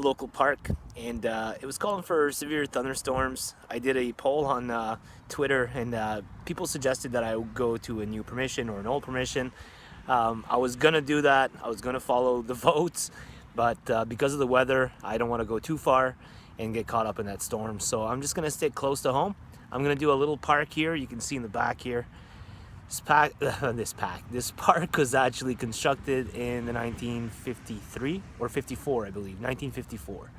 local park, and it was calling for severe thunderstorms. I did a poll on Twitter, and people suggested that I go to a new permission or an old permission. I was gonna do that. I was gonna follow the votes, but because of the weather, I don't want to go too far and get caught up in that storm. So I'm just gonna stay close to home. I'm gonna do a little park here. You can see in the back here. This park was actually constructed in the 1953 or 54, I believe, 1954.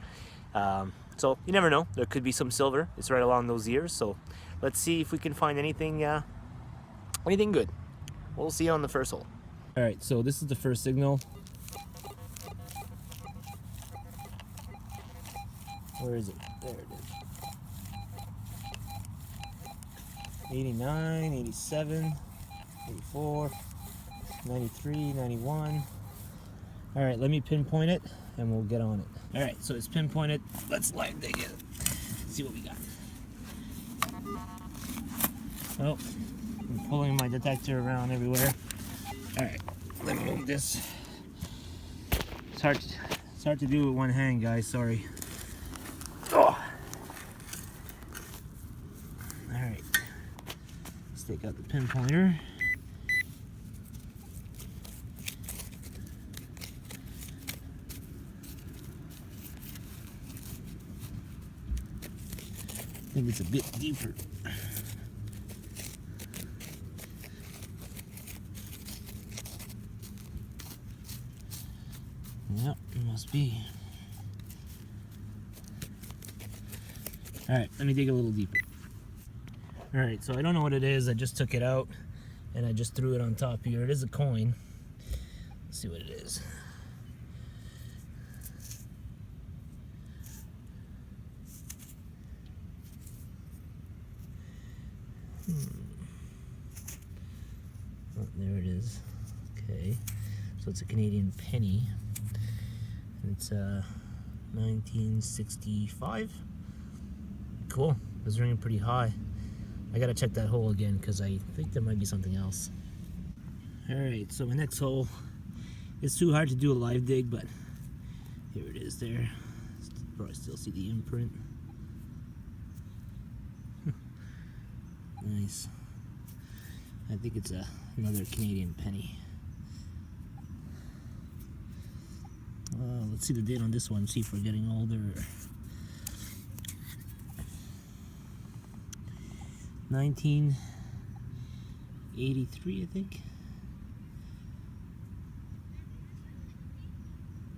So you never know. There could be some silver. It's right along those years. So let's see if we can find anything good. We'll see you on the first hole. All right, so this is the first signal. Where is it? There it is. 89, 87, 84, 93, 91. All right, let me pinpoint it and we'll get on it. All right, so it's pinpointed. Let's live dig it. See what we got. Oh, I'm pulling my detector around everywhere. All right, let me move this. It's hard to do with one hand, guys. Sorry. Oh. All right, let's take out the pinpointer. I think it's a bit deeper. Yep, it must be. Alright, let me dig a little deeper. Alright, so I don't know what it is. I just took it out and I just threw it on top here. It is a coin. Let's see what it is. Oh, there it is. Okay, so it's a Canadian penny. It's 1965. Cool. It was ringing pretty high. I gotta check that hole again because I think there might be something else. Alright, so my next hole, it's too hard to do a live dig, but here it is there. Probably still see the imprint. Nice. I think it's another Canadian penny. Let's see the date on this one, see if we're getting older. 1983, I think.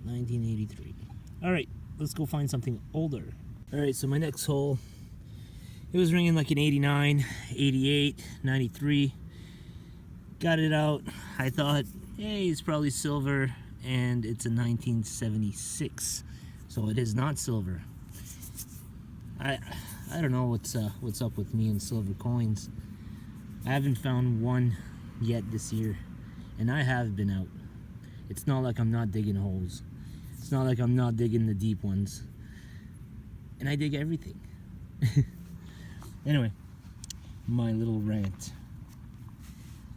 1983. Alright, let's go find something older. Alright, so my next hole, it was ringing like an 89, 88, 93. Got it out. I thought, hey, it's probably silver, and it's a 1976, so it is not silver. I don't know what's up with me and silver coins. I haven't found one yet this year, and I have been out. It's not like I'm not digging holes. It's not like I'm not digging the deep ones, and I dig everything. Anyway, my little rant.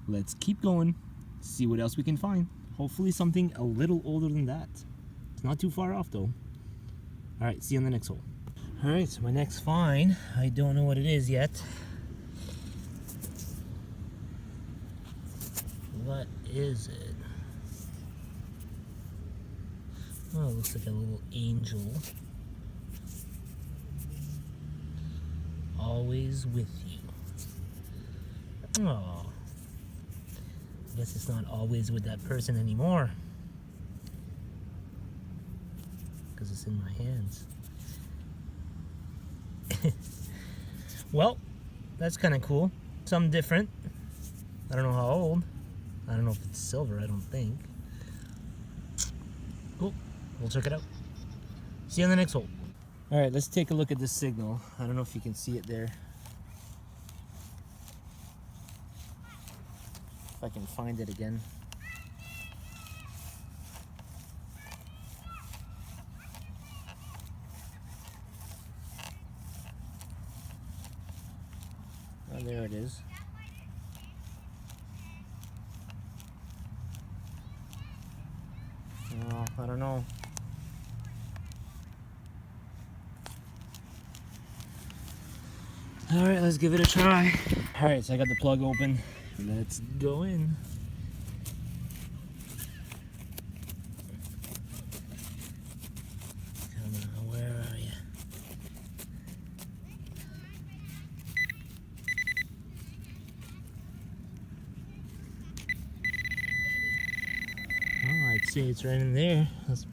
Let's keep going, see what else we can find. Hopefully something a little older than that. It's not too far off though. Alright, see you on the next hole. Alright, so my next find, I don't know what it is yet. What is it? Oh, it looks like a little angel. Always with you. Oh. I guess it's not always with that person anymore. Because it's in my hands. Well, that's kind of cool. Something different. I don't know how old. I don't know if it's silver, I don't think. Cool. We'll check it out. See you on the next hole. Alright, let's take a look at this signal. I don't know if you can see it there. If I can find it again. Oh, there it is. Oh, I don't know. Alright, let's give it a try. Alright, so I got the plug open. Let's go in. Come on, where are you? Oh, I'd say it's right in there. Let's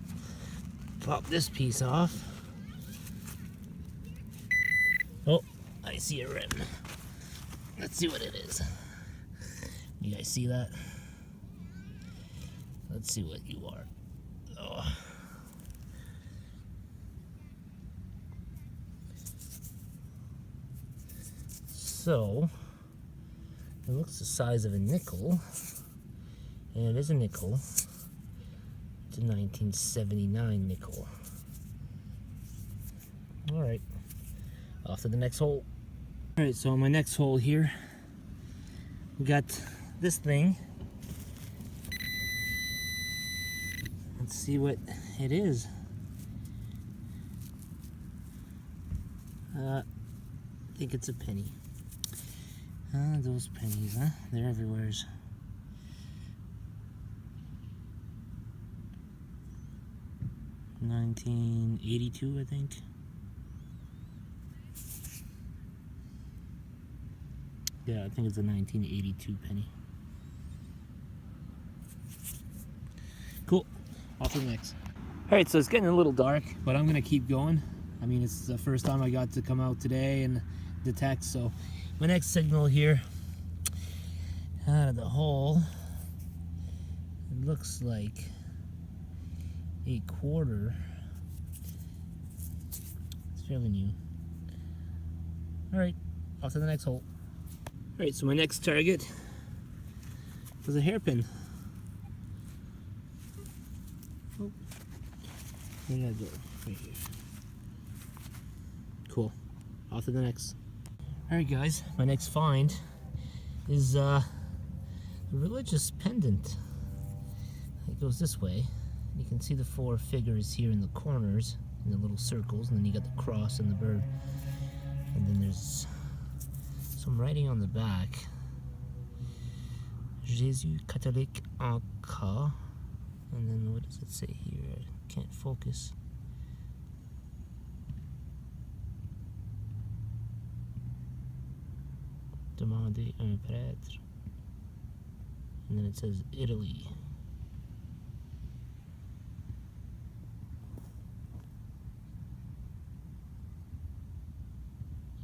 pop this piece off. Oh, I see a rim. Let's see what it is. You guys see that? Let's see what you are. Oh. So, it looks the size of a nickel. And it is a nickel. It's a 1979 nickel. Alright. Off to the next hole. Alright, so on my next hole here, we got this thing. Let's see what it is. I think it's a penny. Those pennies, huh? They're everywhere. 1982, I think. Yeah, I think it's a 1982 penny. Cool. Off to the next. Alright, so it's getting a little dark, but I'm going to keep going. I mean, it's the first time I got to come out today and detect, so my next signal here, out of the hole, it looks like a quarter. It's fairly new. Alright, off to the next hole. Alright, so my next target was a hairpin. Oh, where did I go? Right here. Cool. Off to the next. Alright guys, my next find is a religious pendant. It goes this way. You can see the four figures here in the corners, in the little circles, and then you got the cross and the bird. And then there's some writing on the back. Jésus catholique en cas. And then what does it say here? I can't focus. Demandez un prêtre. And then it says Italy.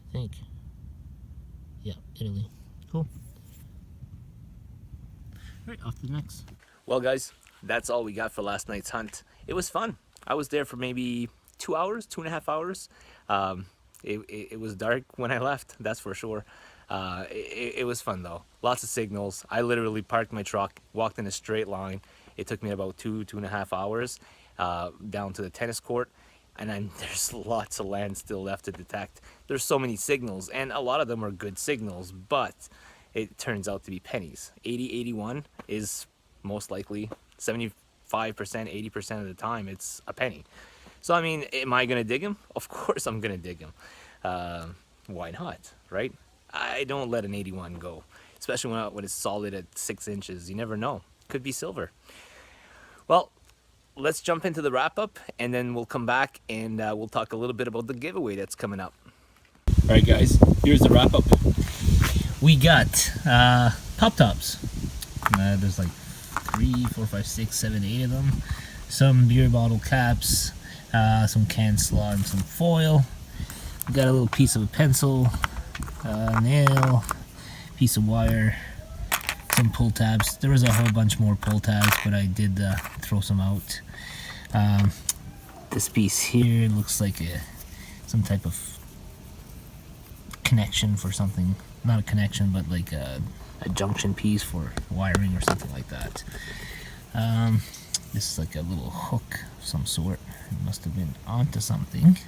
I think. Yeah, Italy. Cool. Alright, off to the next. Well guys, that's all we got for last night's hunt. It was fun. I was there for maybe 2 hours, 2.5 hours. It was dark when I left, that's for sure. It was fun though. Lots of signals. I literally parked my truck, walked in a straight line. It took me about 2.5 hours down to the tennis court. And then there's lots of land still left to detect. There's so many signals, and a lot of them are good signals, but it turns out to be pennies. 80-81 is most likely 75%, 80% of the time it's a penny. So I mean, am I gonna dig him? Of course I'm gonna dig him. Why not, right? I don't let an 81 go, especially when it's solid at 6 inches. You never know, could be silver. Well, let's jump into the wrap-up, and then we'll come back and we'll talk a little bit about the giveaway that's coming up. All right, guys, here's the wrap-up. We got pop tops. There's like 3, 4, 5, 6, 7, 8 of them. Some beer bottle caps, some can slot, and some foil. We got a little piece of a pencil, nail, piece of wire, some pull tabs. There was a whole bunch more pull tabs, but I did throw some out. This piece here looks like some type of connection for something. Not a connection, but like a junction piece for wiring or something like that. This is like a little hook of some sort. It must have been onto something.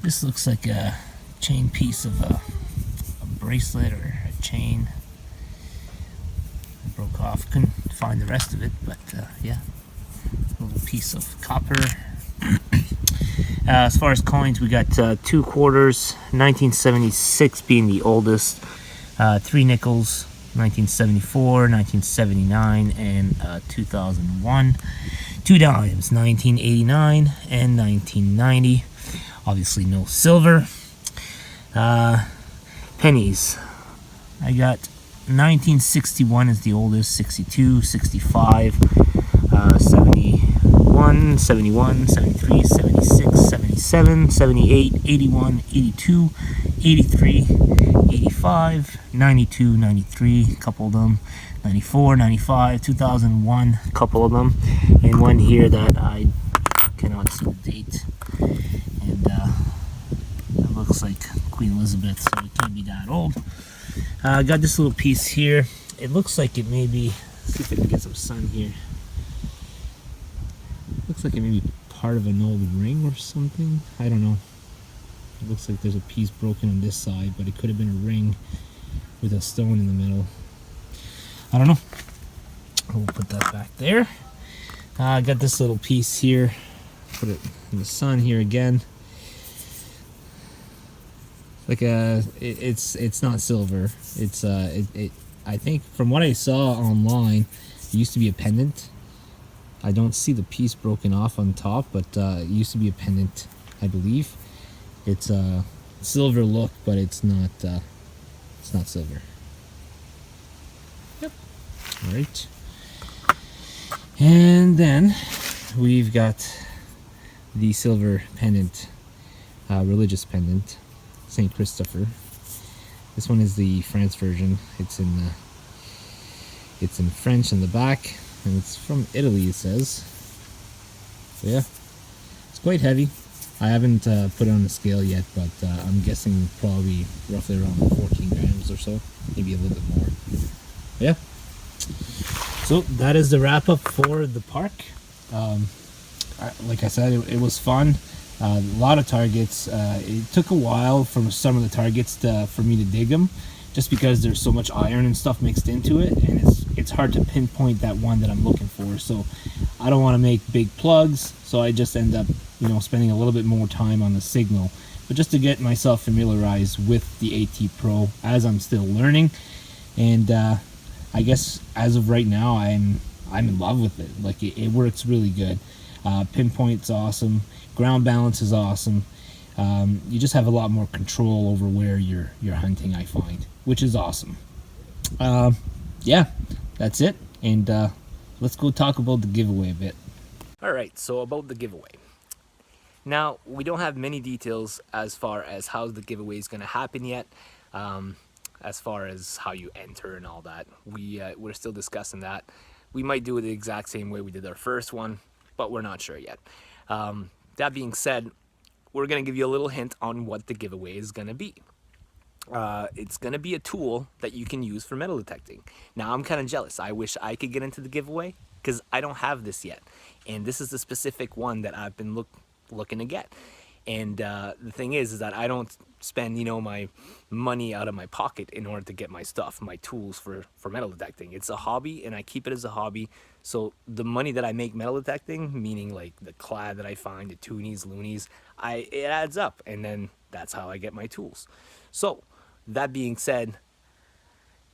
This looks like a chain piece of a bracelet or a chain. It broke off. Couldn't find the rest of it, but yeah. A little piece of copper. As far as coins, we got 2 quarters, 1976 being the oldest, 3 nickels, 1974, 1979, and 2001. 2 dimes, 1989 and 1990. Obviously no silver. Pennies, I got 1961 is the oldest, 62, 65, 71, 71, 73, 76, 77, 78, 81, 82, 83, 85, 92, 93, a couple of them, 94, 95, 2001, a couple of them, and one here that I cannot see the date, and it looks like Queen Elizabeth, so it can't be that old. I got this little piece here. It looks like it may be, let's see if I can get some sun here. Looks like it may be part of an old ring or something. I don't know. It looks like there's a piece broken on this side, but it could have been a ring with a stone in the middle. I don't know. We'll put that back there. I got this little piece here. Put it in the sun here again. Like it's not silver. It's I think from what I saw online, it used to be a pendant. I don't see the piece broken off on top, but it used to be a pendant, I believe. It's a silver look, but it's not silver. Yep. All right. And then we've got the silver pendant, religious pendant, Saint Christopher. This one is the France version. It's in French on the back, and it's from Italy, it says. So yeah, it's quite heavy. I haven't put it on the scale yet, but I'm guessing probably roughly around 14 grams or so, maybe a little bit more. But yeah. So that is the wrap up for the park. Like I said, it was fun. A lot of targets. It took a while for some of the targets for me to dig them, just because there's so much iron and stuff mixed into it, and it's hard to pinpoint that one that I'm looking for. So I don't want to make big plugs, so I just end up, spending a little bit more time on the signal, but just to get myself familiarized with the AT Pro as I'm still learning. And I guess as of right now, I'm in love with it. Like it works really good. Pinpoint's awesome. Ground balance is awesome. You just have a lot more control over where you're hunting, I find, which is awesome. Yeah, that's it. And let's go talk about the giveaway a bit. All right, so about the giveaway. Now, we don't have many details as far as how the giveaway is going to happen yet. As far as how you enter and all that, we're still discussing that. We might do it the exact same way we did our first one, but we're not sure yet. That being said, we're going to give you a little hint on what the giveaway is going to be. It's going to be a tool that you can use for metal detecting. Now, I'm kind of jealous. I wish I could get into the giveaway because I don't have this yet. And this is the specific one that I've been looking to get. And the thing is that I don't spend, my money out of my pocket in order to get my stuff, my tools for metal detecting. It's a hobby, and I keep it as a hobby. So the money that I make metal detecting, meaning like the clad that I find, the toonies, loonies, it adds up, and then that's how I get my tools. So that being said,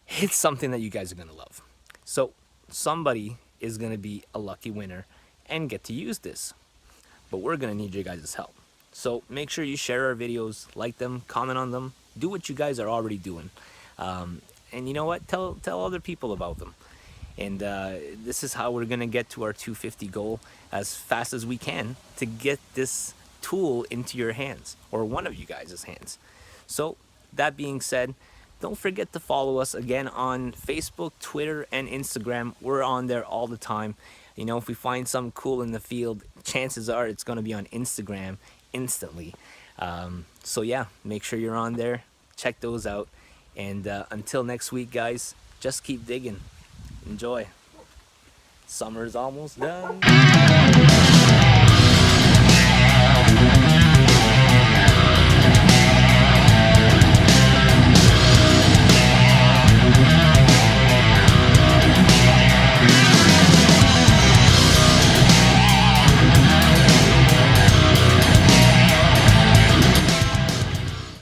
it's something that you guys are gonna love. So somebody is gonna be a lucky winner and get to use this, but we're gonna need your guys' help. So make sure you share our videos, like them, comment on them, do what you guys are already doing. And you know what? Tell other people about them. And this is how we're gonna get to our 250 goal as fast as we can to get this tool into your hands, or one of you guys' hands. So that being said, don't forget to follow us again on Facebook, Twitter, and Instagram. We're on there all the time. If we find something cool in the field, chances are it's gonna be on Instagram instantly. So yeah, make sure you're on there, check those out, and until next week, guys, just keep digging. Enjoy. Summer's almost done.